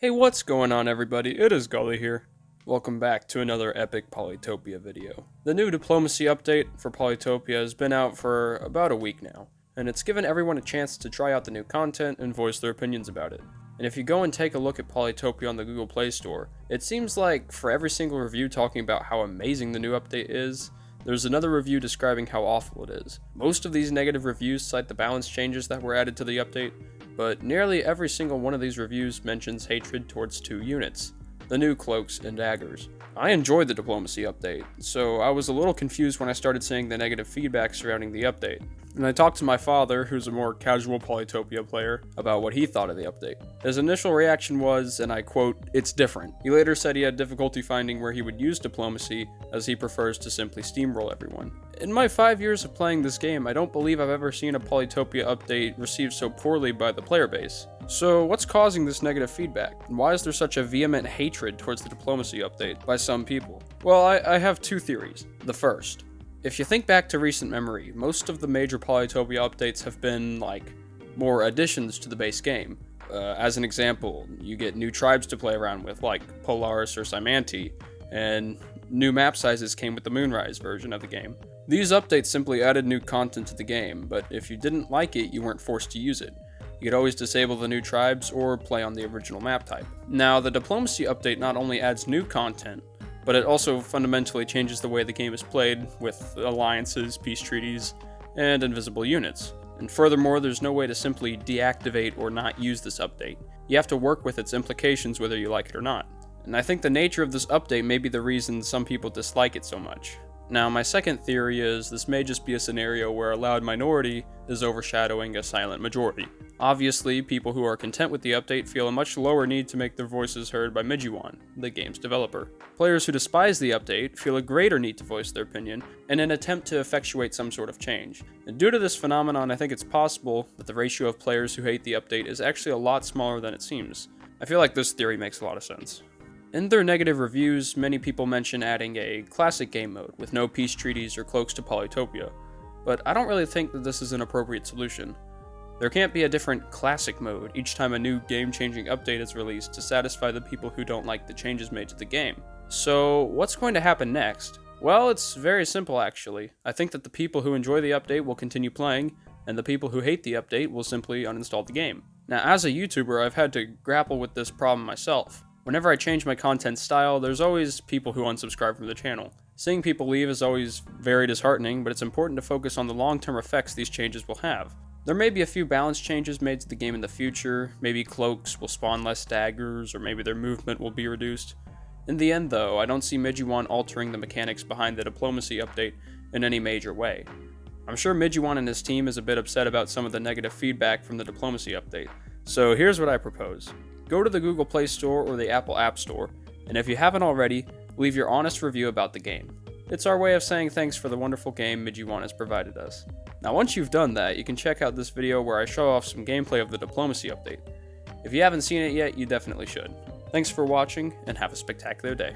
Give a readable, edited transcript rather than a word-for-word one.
Hey, what's going on everybody? It is GullYY here. Welcome back to another epic Polytopia video. The new diplomacy update for Polytopia has been out for about a week now, and it's given everyone a chance to try out the new content and voice their opinions about it. And if you go and take a look at Polytopia on the Google Playstore, it seems like for every single review talking about how amazing the new update is, there's another review describing how awful it is. Most of these negative reviews cite the balance changes that were added to the update, but nearly every single one of these reviews mentions hatred towards two units, the new Cloaks and Daggers. I enjoyed the diplomacy update, so I was a little confused when I started seeing the negative feedback surrounding the update. And I talked to my father, who's a more casual Polytopia player, about what he thought of the update. His initial reaction was, and I quote, "It's different." He later said he had difficulty finding where he would use diplomacy, as he prefers to simply steamroll everyone. In my 5 years of playing this game, I don't believe I've ever seen a Polytopia update received so poorly by the player base. So what's causing this negative feedback, and why is there such a vehement hatred towards the diplomacy update by some people? Well, I have two theories. The first, if you think back to recent memory, most of the major Polytopia updates have been, more additions to the base game. As an example, you get new tribes to play around with, like Polaris or Cymanti, and new map sizes came with the Moonrise version of the game. These updates simply added new content to the game, but if you didn't like it, you weren't forced to use it. You could always disable the new tribes or play on the original map type. Now, the diplomacy update not only adds new content, but it also fundamentally changes the way the game is played, with alliances, peace treaties, and invisible units. And furthermore, there's no way to simply deactivate or not use this update. You have to work with its implications whether you like it or not. And I think the nature of this update may be the reason some people dislike it so much. Now, my second theory is this may just be a scenario where a loud minority is overshadowing a silent majority. Obviously, people who are content with the update feel a much lower need to make their voices heard by GullYY, the game's developer. Players who despise the update feel a greater need to voice their opinion in an attempt to effectuate some sort of change. And due to this phenomenon, I think it's possible that the ratio of players who hate the update is actually a lot smaller than it seems. I feel like this theory makes a lot of sense. In their negative reviews, many people mention adding a classic game mode with no peace treaties or cloaks to Polytopia, but I don't really think that this is an appropriate solution. There can't be a different classic mode each time a new game-changing update is released to satisfy the people who don't like the changes made to the game. So what's going to happen next? Well, it's very simple actually. I think that the people who enjoy the update will continue playing, and the people who hate the update will simply uninstall the game. Now, as a YouTuber, I've had to grapple with this problem myself. Whenever I change my content style, there's always people who unsubscribe from the channel. Seeing people leave is always very disheartening, but it's important to focus on the long-term effects these changes will have. There may be a few balance changes made to the game in the future, maybe cloaks will spawn less daggers, or maybe their movement will be reduced. In the end though, I don't see GullYY altering the mechanics behind the diplomacy update in any major way. I'm sure GullYY and his team is a bit upset about some of the negative feedback from the diplomacy update, so here's what I propose. Go to the Google Playstore or the Apple App Store, and if you haven't already, leave your honest review about the game. It's our way of saying thanks for the wonderful game GullYY has provided us. Now once you've done that, you can check out this video where I show off some gameplay of the diplomacy update. If you haven't seen it yet, you definitely should. Thanks for watching, and have a spectacular day.